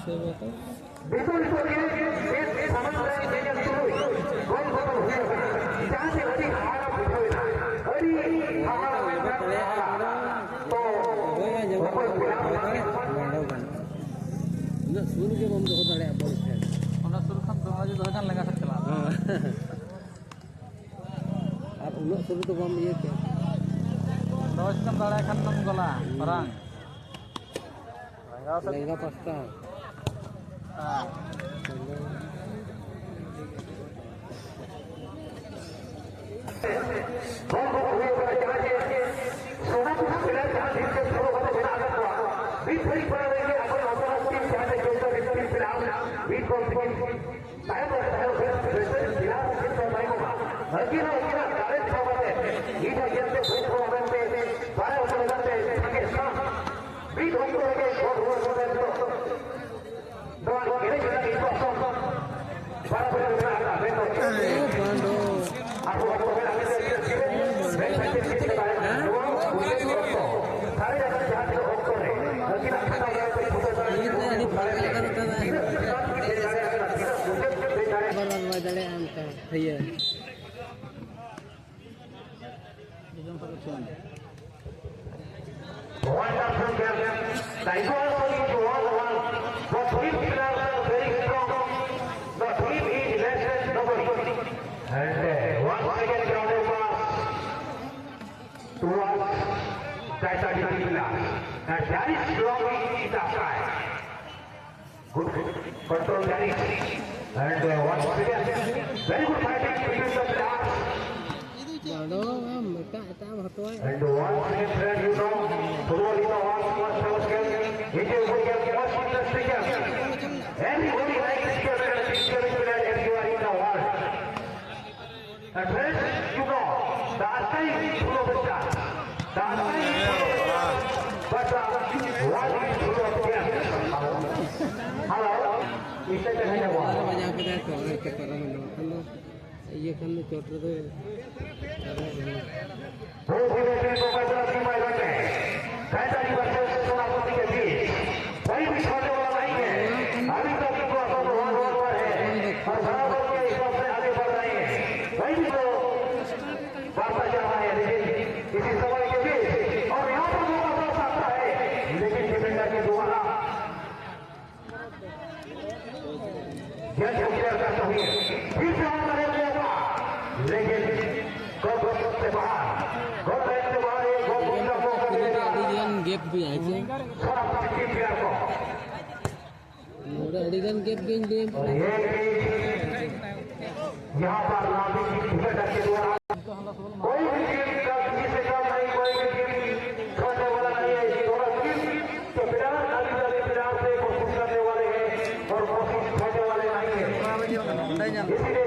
suruh ke bom doh dale apa itu? Orang suruh kan doa juga kan lega sekali. Apa ulo suruh tu bom iya ke? Doa kan dale kan nom gola perang. Lega pasta. Ah. Iya. Control Gary and once again very good fighting between the players. And once again, friend, you know, football is the one game. It is one game, most interesting game. Everybody likes this game and this game is played everywhere in the world. And friends, you know, the Asai is full of stars. The Asai is full of stars. But the world is full of games. Hello? Banyak kita orang kita orang mana iya kan cotor tu. कोई भी छोड़ने वाला नहीं है। अभी तक तो बहुत है और बराबर के हिसाब से आगे बढ़ रहे हैं। कोई भी तो वार्ता चल रहा है लेकिन इसी समय के बीच और यहाँ पर दो वापस आता है लेकिन डिफेंडर के द्वारा जज क्लियर करते हुए फिर से हम करे होगा लेकिन गोल से बाहर एक गोल बुंदा को करेगा गैप भी आए थे थोड़ा सा क्लियर को मोड़ा अड़ीगन गैप गेम दे और ये यहाँ पर नाभिक की डिफेंडर के द्वारा कोई भी टीम का किसी से कम नहीं कोई भी टीम छोड़ने वाला नहीं है दोनों टीम तो फिलहाल फिलहाल से कोशिश करने वाले हैं और कोशिश छोड़ने वाले नहीं है इसीलिए